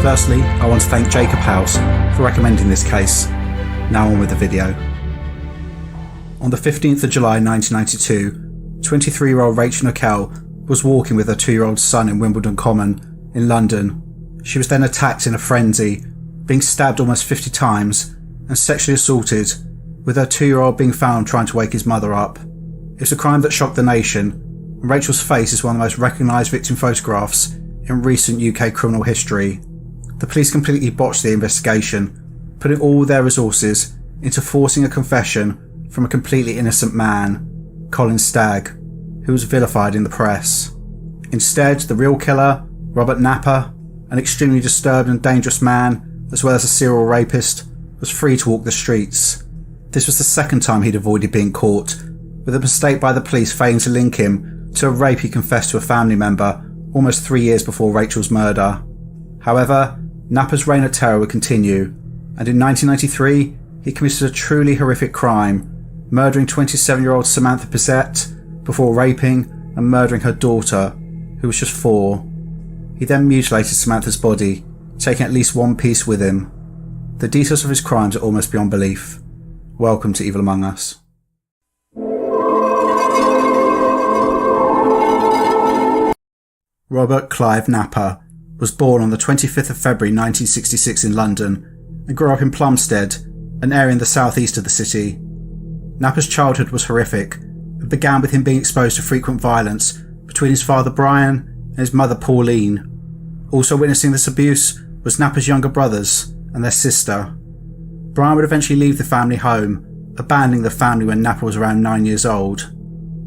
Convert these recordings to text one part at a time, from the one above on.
Firstly, I want to thank Jacob House for recommending this case. Now on with the video. On the 15th of July 1992, 23-year-old Rachel McKell was walking with her 2-year-old son in Wimbledon Common in London. She was then attacked in a frenzy, being stabbed almost 50 times and sexually assaulted, with her 2-year-old being found trying to wake his mother up. It's a crime that shocked the nation, and Rachel's face is one of the most recognised victim photographs in recent UK criminal history. The police completely botched the investigation, putting all their resources into forcing a confession from a completely innocent man, Colin Stagg, who was vilified in the press. Instead, the real killer, Robert Napper, an extremely disturbed and dangerous man, as well as a serial rapist, was free to walk the streets. This was the second time he'd avoided being caught, with a mistake by the police failing to link him to a rape he confessed to a family member almost 3 years before Rachel's murder. However, Napper's reign of terror would continue, and in 1993 he committed a truly horrific crime, murdering 27-year-old Samantha Bissett before raping and murdering her daughter, who was just 4. He then mutilated Samantha's body, taking at least one piece with him. The details of his crimes are almost beyond belief. Welcome to Evil Among Us. Robert Clive Napper was born on the 25th of February 1966 in London and grew up in Plumstead, an area in the southeast of the city. Napper's childhood was horrific and began with him being exposed to frequent violence between his father Brian and his mother Pauline. Also witnessing this abuse was Napper's younger brothers and their sister. Brian would eventually leave the family home, abandoning the family when Napper was around 9 years old.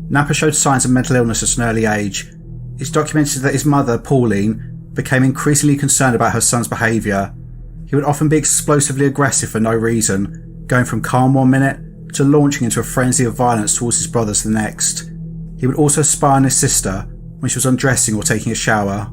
Napper showed signs of mental illness at an early age. It's documented that his mother, Pauline, became increasingly concerned about her son's behaviour. He would often be explosively aggressive for no reason, going from calm one minute to launching into a frenzy of violence towards his brothers the next. He would also spy on his sister when she was undressing or taking a shower.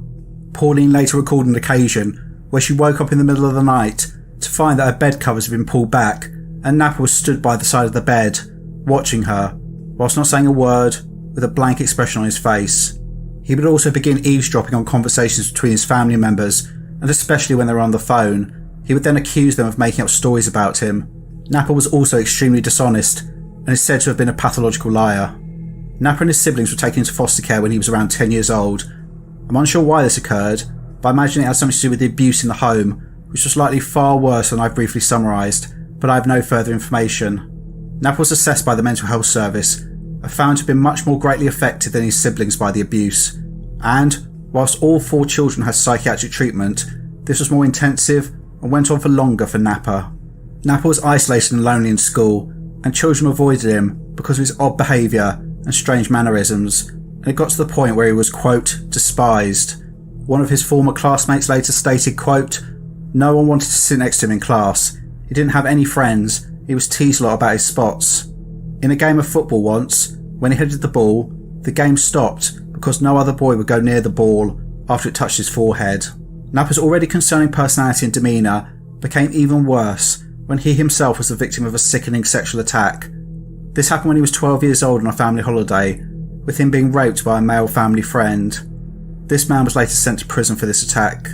Pauline later recalled an occasion where she woke up in the middle of the night to find that her bed covers had been pulled back and Napper was stood by the side of the bed, watching her, whilst not saying a word, with a blank expression on his face. He would also begin eavesdropping on conversations between his family members, and especially when they were on the phone. He would then accuse them of making up stories about him. Napper was also extremely dishonest, and is said to have been a pathological liar. Napper and his siblings were taken into foster care when he was around 10 years old. I'm unsure why this occurred, but I imagine it had something to do with the abuse in the home, which was likely far worse than I've briefly summarised, but I have no further information. Napper was assessed by the Mental Health Service, and found to have been much more greatly affected than his siblings by the abuse. And, whilst all 4 children had psychiatric treatment, this was more intensive and went on for longer for Napper. Napper was isolated and lonely in school, and children avoided him because of his odd behaviour and strange mannerisms, and it got to the point where he was, quote, despised. One of his former classmates later stated, quote, "No one wanted to sit next to him in class. He didn't have any friends. He was teased a lot about his spots. In a game of football once, when he headed the ball, the game stopped because no other boy would go near the ball after it touched his forehead." Napper's already concerning personality and demeanour became even worse when he himself was the victim of a sickening sexual attack. This happened when he was 12 years old on a family holiday, with him being raped by a male family friend. This man was later sent to prison for this attack.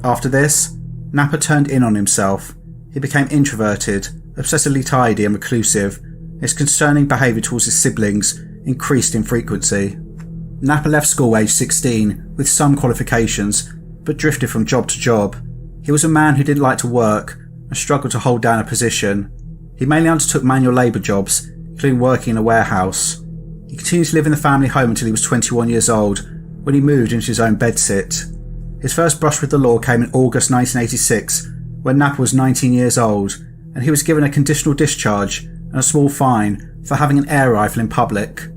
After this, Napper turned in on himself. He became introverted, obsessively tidy and reclusive. His concerning behaviour towards his siblings increased in frequency. Napper left school aged 16 with some qualifications, but drifted from job to job. He was a man who didn't like to work and struggled to hold down a position. He mainly undertook manual labour jobs, including working in a warehouse. He continued to live in the family home until he was 21 years old, when he moved into his own bedsit. His first brush with the law came in August 1986, when Napper was 19 years old, and he was given a conditional discharge and a small fine for having an air rifle in public.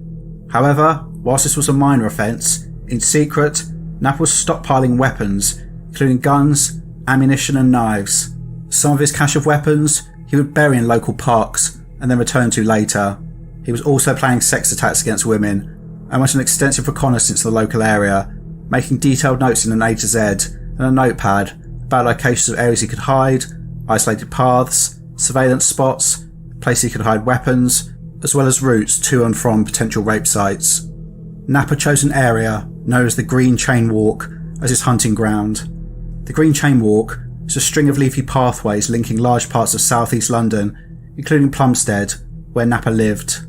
However, whilst this was a minor offence, in secret, Napper was stockpiling weapons, including guns, ammunition and knives. Some of his cache of weapons he would bury in local parks and then return to later. He was also planning sex attacks against women and went on extensive reconnaissance of the local area, making detailed notes in an A to Z and a notepad about locations of areas he could hide, isolated paths, surveillance spots, places he could hide weapons, as well as routes to and from potential rape sites. Napper chose an area known as the Green Chain Walk as his hunting ground. The Green Chain Walk is a string of leafy pathways linking large parts of southeast London, including Plumstead, where Napper lived.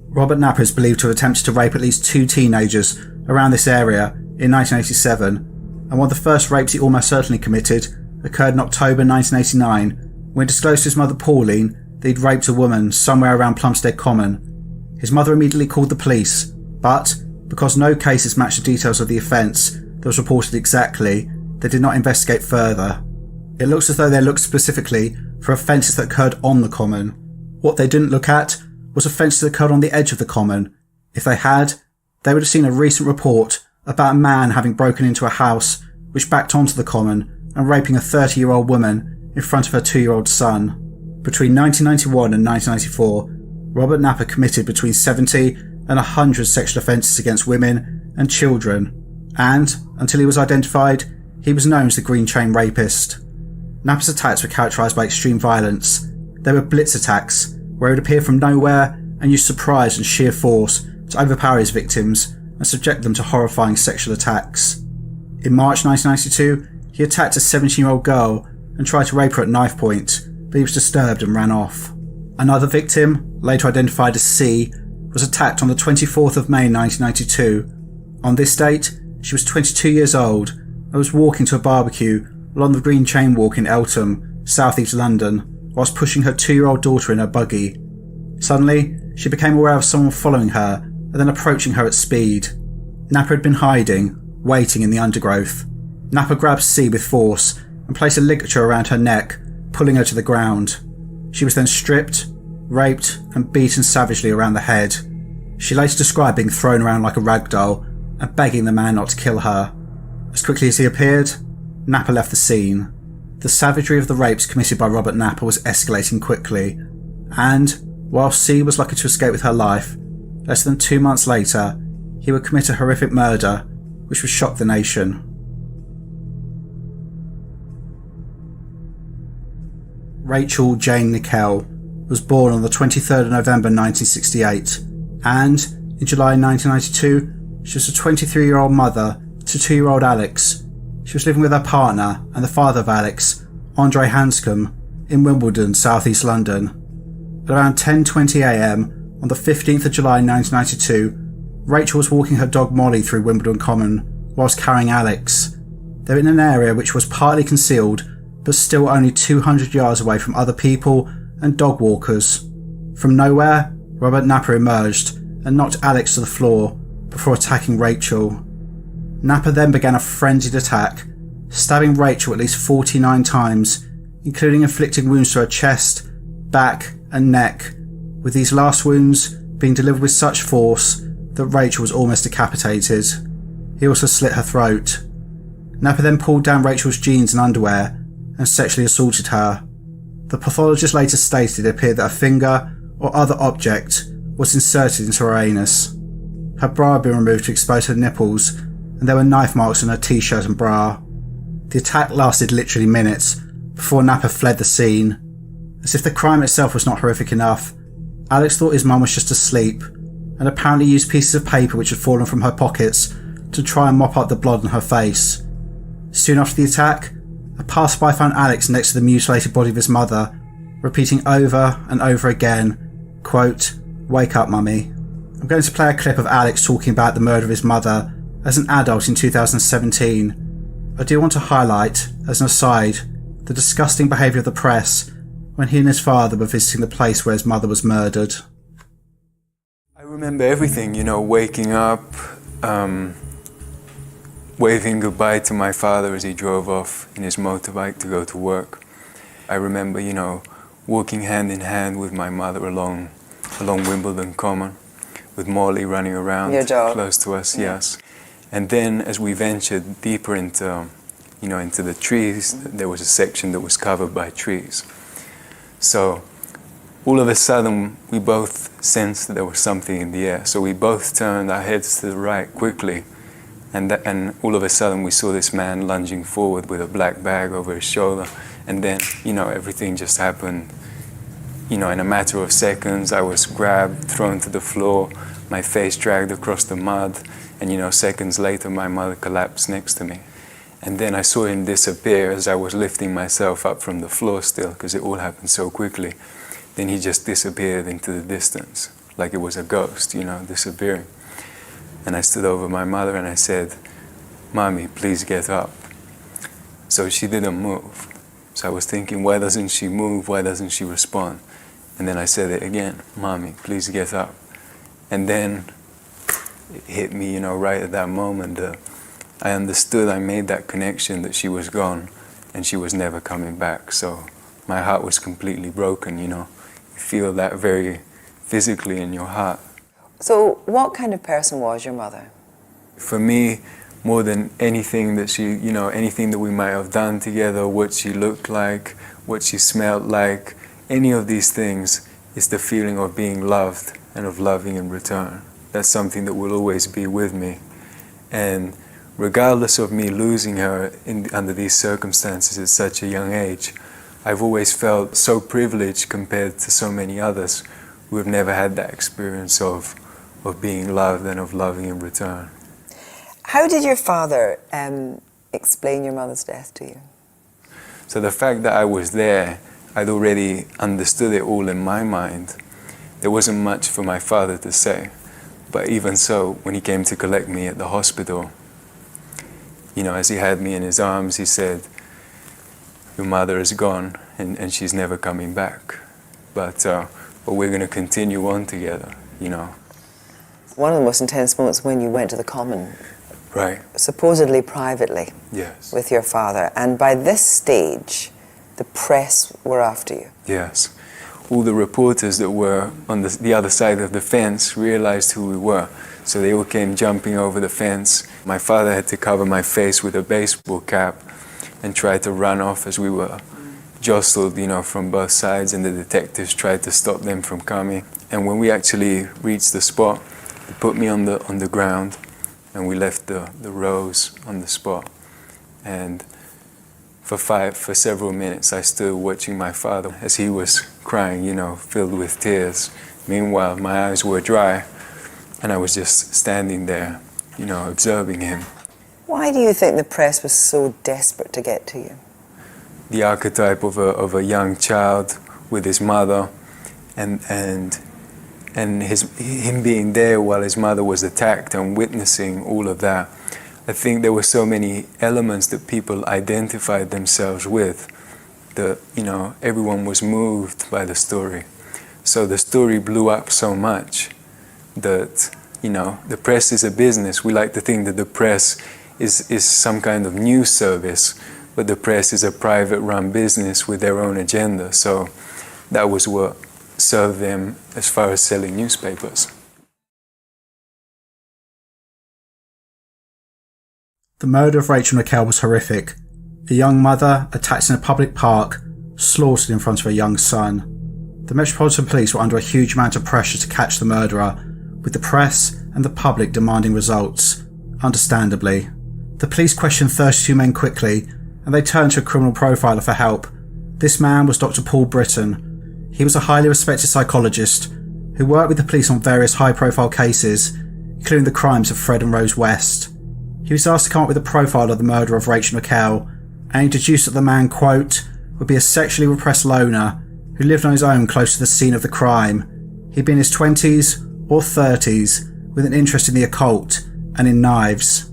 Robert Napper is believed to have attempted to rape at least 2 teenagers around this area in 1987, and one of the first rapes he almost certainly committed occurred in October 1989, when he disclosed to his mother Pauline that he'd raped a woman somewhere around Plumstead Common. His mother immediately called the police, but because no cases matched the details of the offence that was reported exactly, they did not investigate further. It looks as though they looked specifically for offences that occurred on the Common. What they didn't look at was offences that occurred on the edge of the Common. If they had, they would have seen a recent report about a man having broken into a house which backed onto the Common and raping a 30-year-old woman in front of her 2-year-old son. Between 1991 and 1994, Robert Napper committed between 70 and 100 sexual offences against women and children, and, until he was identified, he was known as the Green Chain Rapist. Napper's attacks were characterised by extreme violence. They were blitz attacks, where he would appear from nowhere and use surprise and sheer force to overpower his victims and subject them to horrifying sexual attacks. In March 1992, he attacked a 17-year-old girl and tried to rape her at knife point, but he was disturbed and ran off. Another victim, later identified as C, was attacked on the 24th of May 1992. On this date, she was 22 years old and was walking to a barbecue along the Green Chain Walk in Eltham, southeast London, whilst pushing her 2-year-old daughter in her buggy. Suddenly, she became aware of someone following her and then approaching her at speed. Napper had been hiding, waiting in the undergrowth. Napper grabbed C with force and placed a ligature around her neck, pulling her to the ground. She was then stripped, raped and beaten savagely around the head. She later described being thrown around like a rag doll and begging the man not to kill her. As quickly as he appeared, Napper left the scene. The savagery of the rapes committed by Robert Napper was escalating quickly, and, while C was lucky to escape with her life, less than 2 months later, he would commit a horrific murder which would shock the nation. Rachel Jane McKell was born on the 23rd of November 1968, and, in July 1992, she was a 23-year-old mother to 2-year-old Alex. She was living with her partner and the father of Alex, Andre Hanscom, in Wimbledon, southeast London. At around 10:20 a.m. on the 15th of July 1992, Rachel was walking her dog Molly through Wimbledon Common whilst carrying Alex. They were in an area which was partly concealed, but still only 200 yards away from other people and dog walkers. From nowhere, Robert Napper emerged and knocked Alex to the floor before attacking Rachel. Napper then began a frenzied attack, stabbing Rachel at least 49 times, including inflicting wounds to her chest, back and neck, with these last wounds being delivered with such force that Rachel was almost decapitated. He also slit her throat. Napper then pulled down Rachel's jeans and underwear and sexually assaulted her. The pathologist later stated it appeared that a finger or other object was inserted into her anus. Her bra had been removed to expose her nipples, and there were knife marks on her t-shirt and bra. The attack lasted literally minutes before Napper fled the scene. As if the crime itself was not horrific enough, Alex thought his mum was just asleep, and apparently used pieces of paper which had fallen from her pockets to try and mop up the blood on her face. Soon after the attack, a passerby found Alex next to the mutilated body of his mother, repeating over and over again, quote, "Wake up, mummy." I'm going to play a clip of Alex talking about the murder of his mother as an adult in 2017. I do want to highlight, as an aside, the disgusting behaviour of the press when he and his father were visiting the place where his mother was murdered. I remember everything, waking up, waving goodbye to my father as he drove off in his motorbike to go to work. I remember, walking hand in hand with my mother along Wimbledon Common, with Molly running around close to us, yes. And then as we ventured deeper into the trees, there was a section that was covered by trees. So all of a sudden, we both sensed that there was something in the air. So we both turned our heads to the right quickly, and all of a sudden we saw this man lunging forward with a black bag over his shoulder. And then, everything just happened. In a matter of seconds, I was grabbed, thrown to the floor, my face dragged across the mud, and seconds later my mother collapsed next to me. And then I saw him disappear as I was lifting myself up from the floor still, because it all happened so quickly. Then he just disappeared into the distance, like it was a ghost, disappearing. And I stood over my mother and I said, "Mommy, please get up." So she didn't move. So I was thinking, why doesn't she move? Why doesn't she respond? And then I said it again, "Mommy, please get up." And then it hit me, right at that moment. I understood, I made that connection that she was gone and she was never coming back. So my heart was completely broken, You feel that very physically in your heart. So what kind of person was your mother? For me, more than anything that she, anything that we might have done together, what she looked like, what she smelled like, any of these things is the feeling of being loved and of loving in return. That's something that will always be with me. And regardless of me losing her under these circumstances at such a young age, I've always felt so privileged compared to so many others who have never had that experience of being loved and of loving in return. How did your father explain your mother's death to you? So the fact that I was there, I'd already understood it all in my mind. There wasn't much for my father to say. But even so, when he came to collect me at the hospital, as he had me in his arms, he said, "Your mother is gone and she's never coming back. But we're going to continue on together, One of the most intense moments when you went to the Common, Right. supposedly privately, Yes. with your father. And by this stage, the press were after you. Yes. All the reporters that were on the other side of the fence realized who we were. So they all came jumping over the fence. My father had to cover my face with a baseball cap and tried to run off as we were jostled, from both sides, and the detectives tried to stop them from coming. And when we actually reached the spot, they put me on the ground, and we left the rose on the spot. And for several minutes, I stood watching my father as he was crying, filled with tears. Meanwhile, my eyes were dry, and I was just standing there, observing him. Why do you think the press was so desperate to get to you? The archetype of a young child with his mother, and him being there while his mother was attacked and witnessing all of that. I think there were so many elements that people identified themselves with that, everyone was moved by the story. So the story blew up so much that, the press is a business. We like to think that the press is some kind of news service, but the press is a private run business with their own agenda. So that was what served them as far as selling newspapers. The murder of Rachel McKell was horrific. A young mother attacked in a public park, slaughtered in front of her young son. The Metropolitan Police were under a huge amount of pressure to catch the murderer, with the press and the public demanding results, understandably. The police questioned 32 men quickly, and they turned to a criminal profiler for help. This man was Dr. Paul Britton. He was a highly respected psychologist who worked with the police on various high-profile cases, including the crimes of Fred and Rose West. He was asked to come up with a profile of the murder of Rachel McKell, and he deduced that the man, quote, would be a sexually repressed loner who lived on his own close to the scene of the crime. He'd be in his 20s or 30s with an interest in the occult and in knives.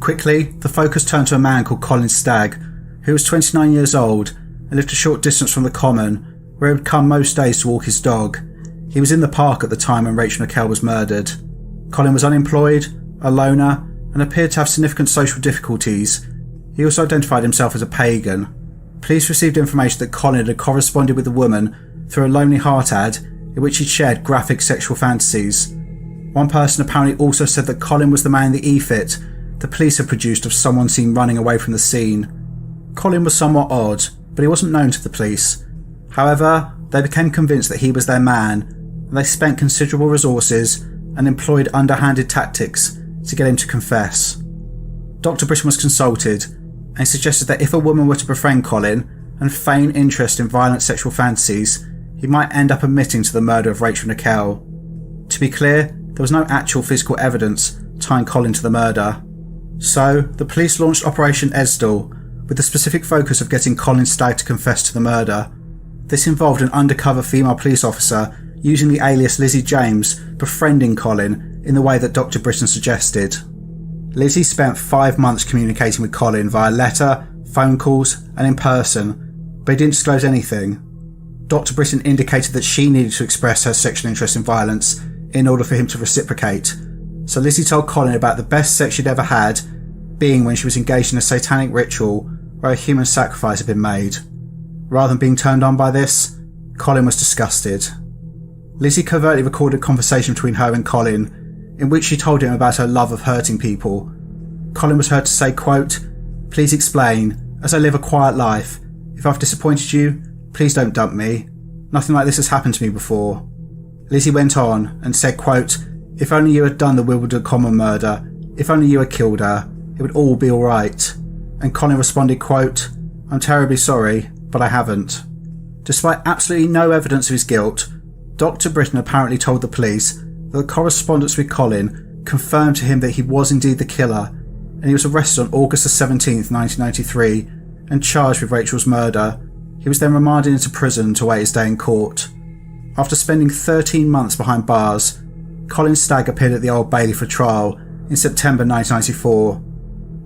Quickly, the focus turned to a man called Colin Stagg, who was 29 years old and lived a short distance from the Common, where he would come most days to walk his dog. He was in the park at the time when Rachel McKell was murdered. Colin was unemployed, a loner, and appeared to have significant social difficulties. He also identified himself as a pagan. Police received information that Colin had corresponded with a woman through a Lonely Heart ad in which he'd shared graphic sexual fantasies. One person apparently also said that Colin was the man in the e-fit the police had produced of someone seen running away from the scene. Colin was somewhat odd, but he wasn't known to the police. However, they became convinced that he was their man, and they spent considerable resources and employed underhanded tactics to get him to confess. Dr. Britton was consulted, and he suggested that if a woman were to befriend Colin and feign interest in violent sexual fantasies, he might end up admitting to the murder of Rachel McKell. To be clear, there was no actual physical evidence tying Colin to the murder. So, the police launched Operation Esdal with the specific focus of getting Colin Stagg to confess to the murder. This involved an undercover female police officer using the alias Lizzie James, befriending Colin in the way that Dr. Britton suggested. Lizzie spent 5 months communicating with Colin via letter, phone calls and in person, but he didn't disclose anything. Dr. Britton indicated that she needed to express her sexual interest in violence in order for him to reciprocate. So Lizzie told Colin about the best sex she'd ever had, being when she was engaged in a satanic ritual where a human sacrifice had been made. Rather than being turned on by this, Colin was disgusted. Lizzie covertly recorded a conversation between her and Colin, in which she told him about her love of hurting people. Colin was heard to say, quote, "Please explain, as I live a quiet life. If I've disappointed you, please don't dump me. Nothing like this has happened to me before." Lizzie went on and said, quote, "If only you had done the Wimbledon Common murder, if only you had killed her, it would all be alright." And Colin responded, quote, "I'm terribly sorry, but I haven't." Despite absolutely no evidence of his guilt, Dr. Britton apparently told the police that the correspondence with Colin confirmed to him that he was indeed the killer, and he was arrested on August 17th, 1993, and charged with Rachel's murder. He was then remanded into prison to await his day in court. After spending 13 months behind bars, Colin Stagg appeared at the Old Bailey for trial in September 1994.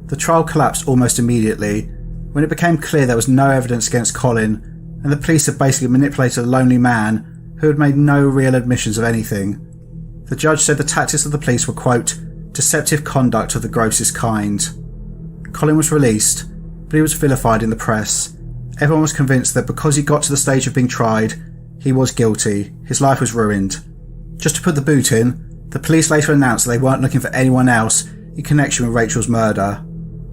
The trial collapsed almost immediately when it became clear there was no evidence against Colin, and the police had basically manipulated a lonely man who had made no real admissions of anything. The judge said the tactics of the police were, quote, "deceptive conduct of the grossest kind." Colin was released, but he was vilified in the press. Everyone was convinced that because he got to the stage of being tried, he was guilty. His life was ruined. Just to put the boot in, the police later announced that they weren't looking for anyone else in connection with Rachel's murder.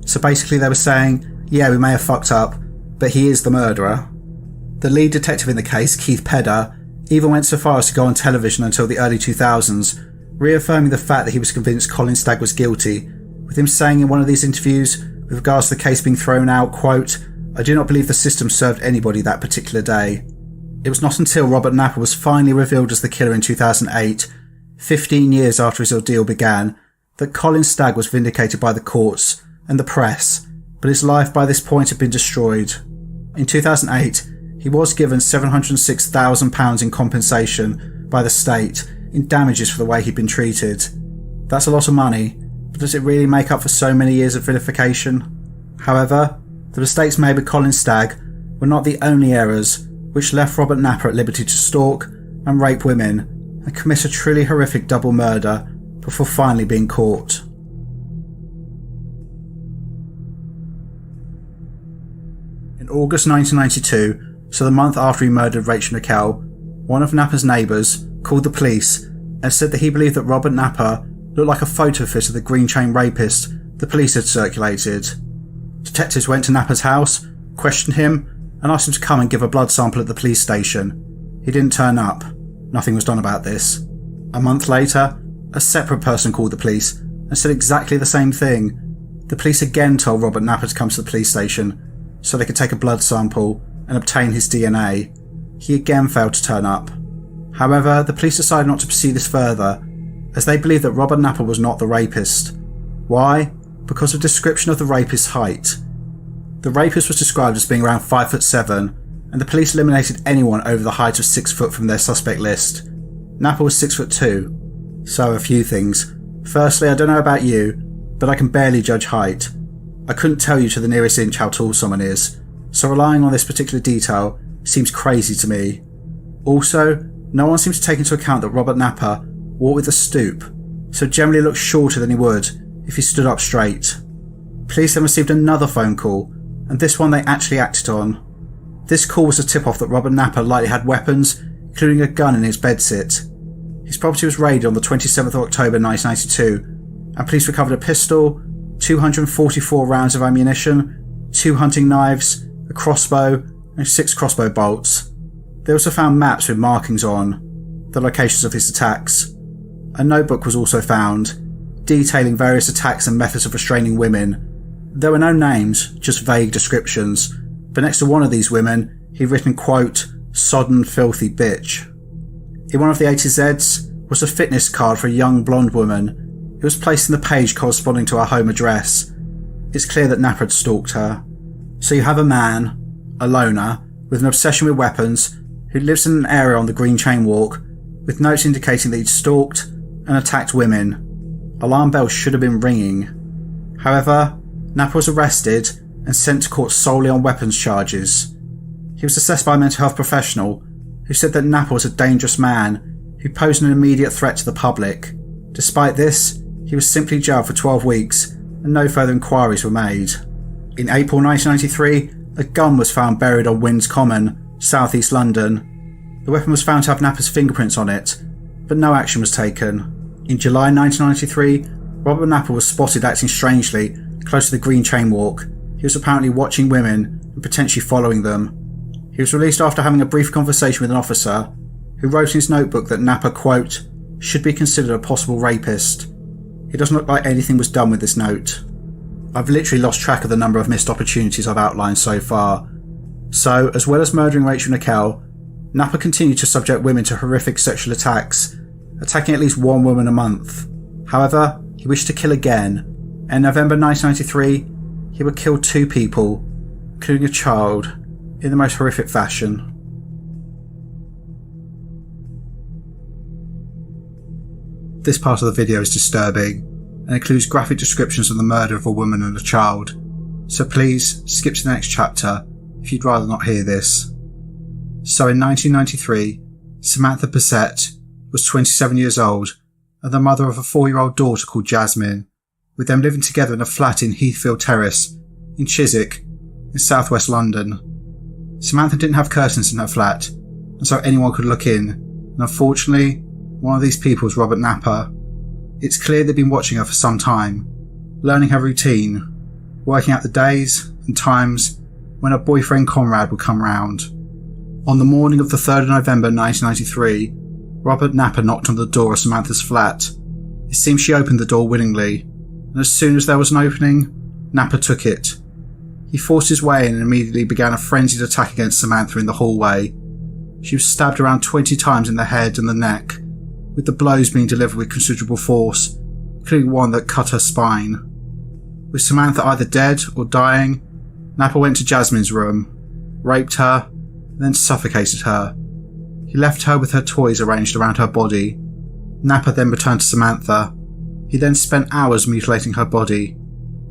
So basically they were saying, yeah, we may have fucked up, but he is the murderer. The lead detective in the case, Keith Pedder, even went so far as to go on television until the early 2000s, reaffirming the fact that he was convinced Colin Stagg was guilty, with him saying in one of these interviews, with regards to the case being thrown out, quote, "I do not believe the system served anybody that particular day." It was not until Robert Napper was finally revealed as the killer in 2008, 15 years after his ordeal began, that Colin Stagg was vindicated by the courts and the press, but his life by this point had been destroyed. In 2008, he was given £706,000 in compensation by the state in damages for the way he'd been treated. That's a lot of money, but does it really make up for so many years of vilification? However, the mistakes made with Colin Stagg were not the only errors which left Robert Napper at liberty to stalk and rape women and commit a truly horrific double murder before finally being caught. In August 1992, so the month after he murdered Rachel McKell, one of Napper's neighbours called the police and said that he believed that Robert Napper looked like a photo fit of the green chain rapist the police had circulated. Detectives went to Napper's house, questioned him, and asked him to come and give a blood sample at the police station. He didn't turn up. Nothing was done about this. A month later, a separate person called the police and said exactly the same thing. The police again told Robert Napper to come to the police station so they could take a blood sample and obtain his DNA. He again failed to turn up. However, the police decided not to pursue this further, as they believed that Robert Napper was not the rapist. Why? Because of description of the rapist's height. The rapist was described as being around 5'7", and the police eliminated anyone over the height of 6 foot from their suspect list. Napper was 6'2". So a few things. Firstly, I don't know about you, but I can barely judge height. I couldn't tell you to the nearest inch how tall someone is, so relying on this particular detail seems crazy to me. Also, no one seems to take into account that Robert Napper walked with a stoop, so generally looks shorter than he would if he stood up straight. Police then received another phone call, and this one they actually acted on. This call was a tip-off that Robert Napper likely had weapons, including a gun in his bedsit. His property was raided on the 27th of October 1992, and police recovered a pistol, 244 rounds of ammunition, 2 hunting knives, a crossbow, and 6 crossbow bolts. They also found maps with markings on the locations of his attacks. A notebook was also found, detailing various attacks and methods of restraining women. There were no names, just vague descriptions, but next to one of these women, he'd written, quote, "sodden filthy bitch." In one of the 80Zs was a fitness card for a young blonde woman. It It was placed in the page corresponding to her home address. It's clear that Napa had stalked her. So you have a man, a loner, with an obsession with weapons, who lives in an area on the Green Chain Walk, with notes indicating that he'd stalked and attacked women. Alarm bells should have been ringing. However, Napa was arrested and sent to court solely on weapons charges. He was assessed by a mental health professional who said that Napa was a dangerous man who posed an immediate threat to the public. Despite this, he was simply jailed for 12 weeks and no further inquiries were made. In April 1993, a gun was found buried on Winds Common, South East London. The weapon was found to have Napa's fingerprints on it, but no action was taken. In July 1993, Robert Napa was spotted acting strangely close to the Green Chain Walk. He was apparently watching women and potentially following them. He was released after having a brief conversation with an officer who wrote in his notebook that Napa, quote, should be considered a possible rapist. It doesn't look like anything was done with this note. I've literally lost track of the number of missed opportunities I've outlined so far. So, as well as murdering Rachel McKell, Napa continued to subject women to horrific sexual attacks, attacking at least one woman a month. However, he wished to kill again. In November 1993, he would kill 2 people, including a child, in the most horrific fashion. This part of the video is disturbing and includes graphic descriptions of the murder of a woman and a child, so please skip to the next chapter if you'd rather not hear this. So in 1993, Samantha Bissett was 27 years old and the mother of a 4-year-old daughter called Jasmine, with them living together in a flat in Heathfield Terrace in Chiswick in southwest London. Samantha didn't have curtains in her flat, and so anyone could look in, and unfortunately, one of these people was Robert Napa. It's clear they'd been watching her for some time, learning her routine, working out the days and times when her boyfriend Conrad would come round. On the morning of the 3rd of November 1993, Robert Napa knocked on the door of Samantha's flat. It seems she opened the door willingly, and as soon as there was an opening, Napa took it. He forced his way in and immediately began a frenzied attack against Samantha in the hallway. She was stabbed around 20 times in the head and the neck, with the blows being delivered with considerable force, including one that cut her spine. With Samantha either dead or dying, Napa went to Jasmine's room, raped her, and then suffocated her. He left her with her toys arranged around her body. Napa then returned to Samantha. He then spent hours mutilating her body.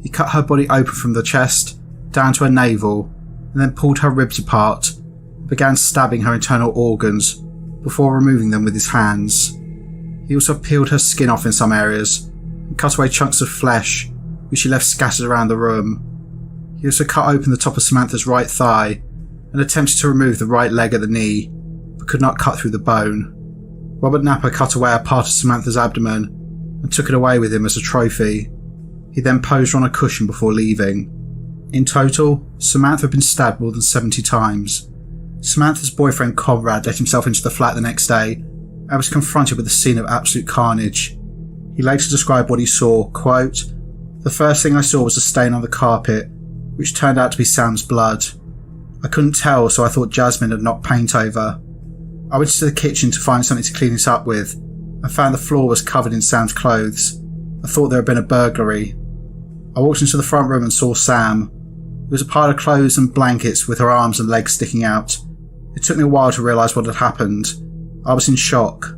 He cut her body open from the chest down to her navel, and then pulled her ribs apart and began stabbing her internal organs before removing them with his hands. He also peeled her skin off in some areas and cut away chunks of flesh, which he left scattered around the room. He also cut open the top of Samantha's right thigh and attempted to remove the right leg at the knee, but could not cut through the bone. Robert Napa cut away a part of Samantha's abdomen and took it away with him as a trophy. He then posed on a cushion before leaving. In total, Samantha had been stabbed more than 70 times. Samantha's boyfriend Conrad let himself into the flat the next day and was confronted with a scene of absolute carnage. He later described what he saw, quote, "The first thing I saw was a stain on the carpet, which turned out to be Sam's blood. I couldn't tell, so I thought Jasmine had knocked paint over. I went into the kitchen to find something to clean it up with and found the floor was covered in Sam's clothes. I thought there had been a burglary. I walked into the front room and saw Sam. It was a pile of clothes and blankets with her arms and legs sticking out. It took me a while to realise what had happened. I was in shock.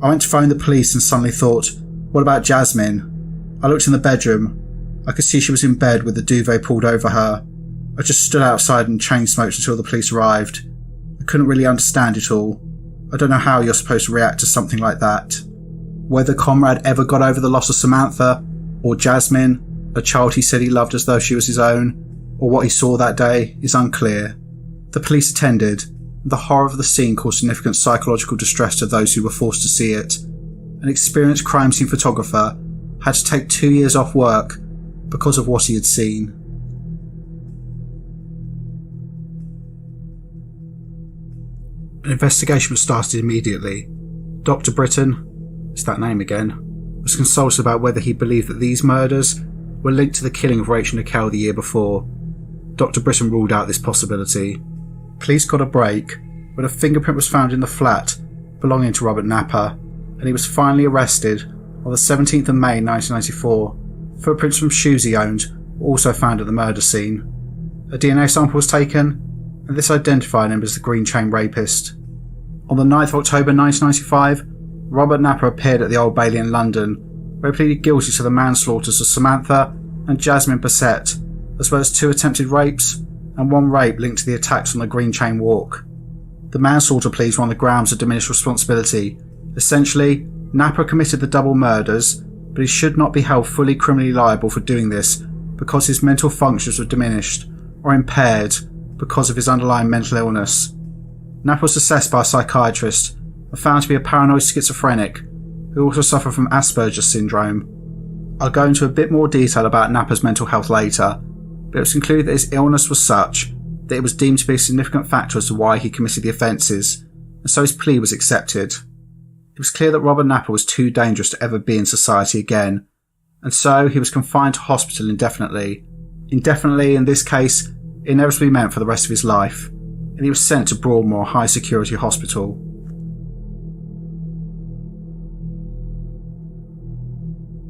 I went to phone the police and suddenly thought, what about Jasmine? I looked in the bedroom. I could see she was in bed with the duvet pulled over her. I just stood outside and chain smoked until the police arrived. I couldn't really understand it all. I don't know how you're supposed to react to something like that." Whether Conrad ever got over the loss of Samantha, or Jasmine, a child he said he loved as though she was his own, or what he saw that day, is unclear. The police attended, and the horror of the scene caused significant psychological distress to those who were forced to see it. An experienced crime scene photographer had to take 2 years off work because of what he had seen. An investigation was started immediately. Dr. Britton, it's that name again, was consulted about whether he believed that these murders were linked to the killing of Rachel McKell the year before. Dr. Britton ruled out this possibility. Police got a break when a fingerprint was found in the flat belonging to Robert Napa, and he was finally arrested On the 17th of May 1994, footprints from shoes he owned were also found at the murder scene. A DNA sample was taken, and this identified him as the Green Chain rapist. On the 9th of October 1995, Robert Napper appeared at the Old Bailey in London, where he pleaded guilty to the manslaughters of Samantha and Jasmine Bassett, as well as 2 attempted rapes and 1 rape linked to the attacks on the Green Chain Walk. The manslaughter pleas were on the grounds of diminished responsibility. Essentially, Napper committed the double murders, but he should not be held fully criminally liable for doing this because his mental functions were diminished or impaired because of his underlying mental illness. Napper was assessed by a psychiatrist and found to be a paranoid schizophrenic who also suffered from Asperger's syndrome. I'll go into a bit more detail about Napper's mental health later, but it was concluded that his illness was such that it was deemed to be a significant factor as to why he committed the offences, and so his plea was accepted. It was clear that Robert Napper was too dangerous to ever be in society again, and so he was confined to hospital indefinitely. Indefinitely, in this case, inevitably meant for the rest of his life, and he was sent to Broadmoor High Security Hospital.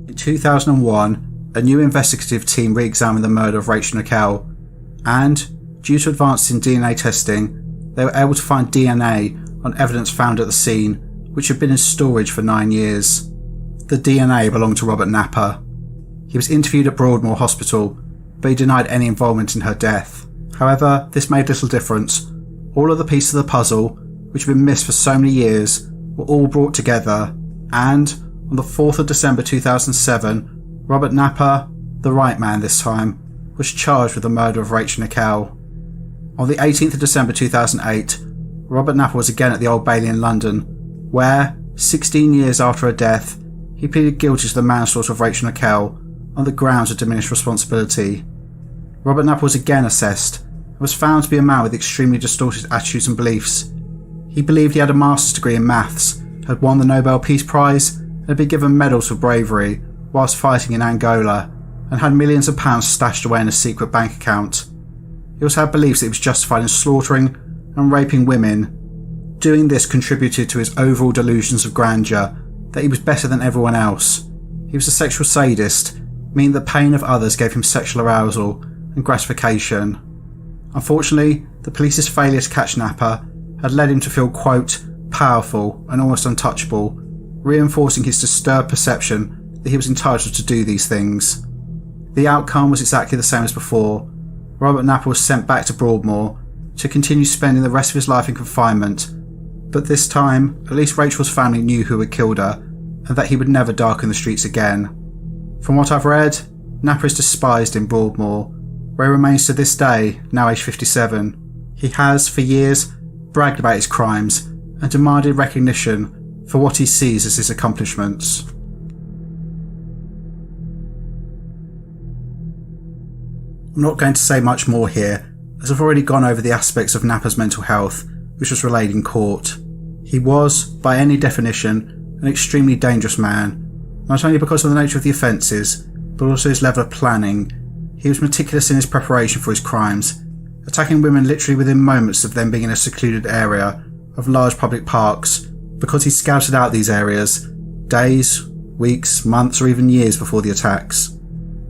In 2001, a new investigative team re-examined the murder of Rachel McKell, and, due to advances in DNA testing, they were able to find DNA on evidence found at the scene, which had been in storage for 9 years. The DNA belonged to Robert Napper. He was interviewed at Broadmoor Hospital, but he denied any involvement in her death. However, this made little difference. All of the pieces of the puzzle, which had been missed for so many years, were all brought together, and, on the 4th of December 2007, Robert Napper, the right man this time, was charged with the murder of Rachel McKell. On the 18th of December 2008, Robert Napper was again at the Old Bailey in London, where, 16 years after her death, he pleaded guilty to the manslaughter of Rachel McKell on the grounds of diminished responsibility. Robert Napper was again assessed and was found to be a man with extremely distorted attitudes and beliefs. He believed he had a master's degree in maths, had won the Nobel Peace Prize, and had been given medals for bravery whilst fighting in Angola, and had millions of pounds stashed away in a secret bank account. He also had beliefs that he was justified in slaughtering and raping women. Doing this contributed to his overall delusions of grandeur, that he was better than everyone else. He was a sexual sadist, meaning the pain of others gave him sexual arousal and gratification. Unfortunately, the police's failure to catch Napper had led him to feel, quote, powerful and almost untouchable, reinforcing his disturbed perception that he was entitled to do these things. The outcome was exactly the same as before. Robert Napper was sent back to Broadmoor to continue spending the rest of his life in confinement, but this time, at least Rachel's family knew who had killed her, and that he would never darken the streets again. From what I've read, Napper is despised in Broadmoor, where he remains to this day, now aged 57. He has, for years, bragged about his crimes and demanded recognition for what he sees as his accomplishments. I'm not going to say much more here, as I've already gone over the aspects of Napper's mental health, which was relayed in court. He was, by any definition, an extremely dangerous man, not only because of the nature of the offences, but also his level of planning. He was meticulous in his preparation for his crimes, attacking women literally within moments of them being in a secluded area of large public parks, because he scouted out these areas days, weeks, months, or even years before the attacks.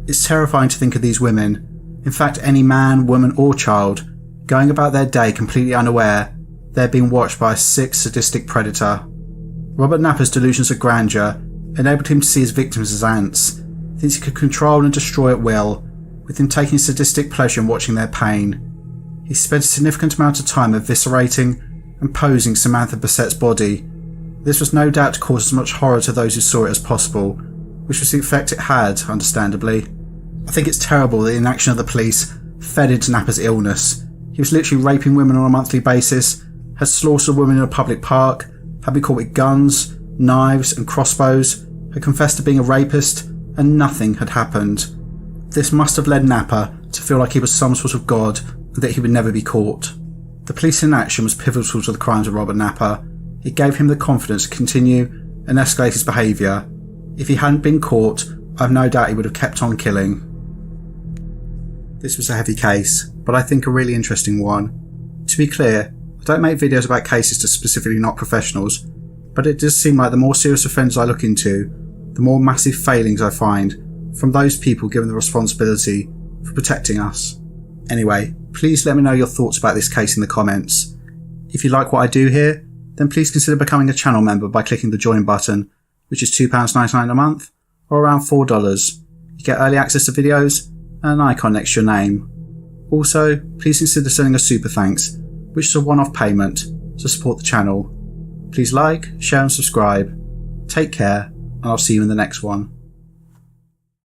It's terrifying to think of these women, in fact any man, woman or child, going about their day completely unaware they're being watched by a sick, sadistic predator. Robert Napper's delusions of grandeur enabled him to see his victims as ants, thinks he could control and destroy at will, with him taking sadistic pleasure in watching their pain. He spent a significant amount of time eviscerating and posing Samantha Bassett's body. This was no doubt to cause as much horror to those who saw it as possible, which was the effect it had, understandably. I think it's terrible that the inaction of the police fed into Napper's illness. He was literally raping women on a monthly basis, had slaughtered a woman in a public park, had been caught with guns, knives and crossbows, had confessed to being a rapist, and nothing had happened. This must have led Napper to feel like he was some sort of god and that he would never be caught. The police inaction was pivotal to the crimes of Robert Napper. It gave him the confidence to continue and escalate his behaviour. If he hadn't been caught, I've no doubt he would have kept on killing. This was a heavy case, but I think a really interesting one. To be clear, I don't make videos about cases to specifically not professionals, but it does seem like the more serious offenders I look into, the more massive failings I find from those people given the responsibility for protecting us. Anyway, please let me know your thoughts about this case in the comments. If you like what I do here, then please consider becoming a channel member by clicking the join button, which is £2.99 a month, or around $4. You get early access to videos and an icon next to your name. Also, please consider sending a super thanks, which is a one-off payment to support the channel. Please like, share and subscribe. Take care, and I'll see you in the next one.